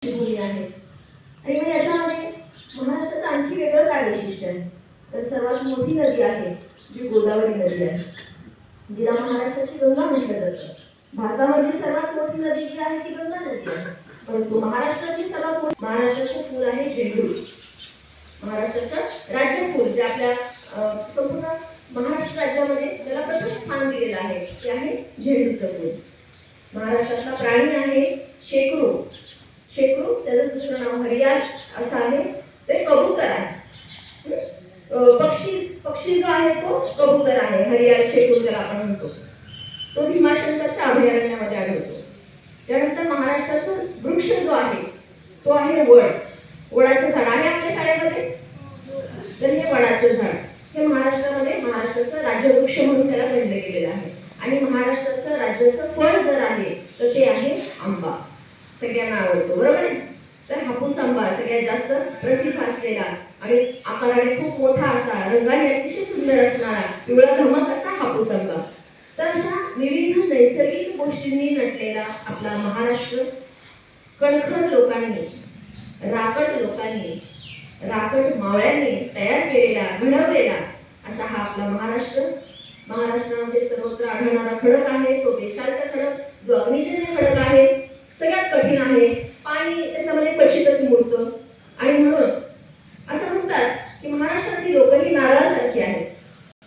भूमी आहे. आणि मग याच्यामध्ये महाराष्ट्राचं आणखी वेगळं काय वैशिष्ट्य आहे, तर सर्वात मोठी नदी आहे जी गोदावरी नदी आहे, जिला महाराष्ट्राची गंगा म्हटलं जातं. भारतामध्ये सर्वात मोठी नदी जी आहे ती गंगा नदी आहे. परंतु महाराष्ट्राची सर्वात मोठी महाराष्ट्राचे फूल आहे झेंडू. महाराष्ट्राचं राज्य फूल जे आपल्या संपूर्ण महाराष्ट्र राज्यामध्ये त्याला प्रथम स्थान दिलेलं आहे ते आहे झेंडूचं फूल. महाराष्ट्रातला प्राणी आहे शेकरू. शेकरू त्याचं दुसरं नाव हरियाल असं आहे. ते कबूतर आहे. पक्षी जो आहे तो कबूतर आहे. हरियाल शेकरू त्याला आपण म्हणतो. तो भीमाशंकरच्या अभयारण्यामध्ये आढळतो. त्यानंतर महाराष्ट्राचा वृक्ष जो आहे तो आहे वड. वडाचं झाड आहे आपल्या शाळेमध्ये. तर हे वडाचं झाड हे महाराष्ट्रामध्ये महाराष्ट्राचं राज्यवृक्ष म्हणून त्याला गणलं गेलेलं आहे. आणि महाराष्ट्राचं राज्याचं फळ जर आहे तर ते आहे आंबा. सगळ्यांना आवडतो, बरोबर आहे. तर हापूस आंबा सगळ्यात जास्त प्रसिद्ध असलेला आणि आकाराने खूप मोठा असा, रंगाने अतिशय सुंदर असणारा, पिवळा धमक असा हापूस आंबा. तर अशा विविध नैसर्गिक गोष्टींनी नटलेला आपला महाराष्ट्र कणखर लोकांनी, राकट मावळ्यांनी तयार केलेला, घडवलेला असा हा आपला महाराष्ट्र. महाराष्ट्रामध्ये सर्वत्र आढळणारा खडक आहे तो बेसाल्ट खडक, जो अग्निजन्य खडक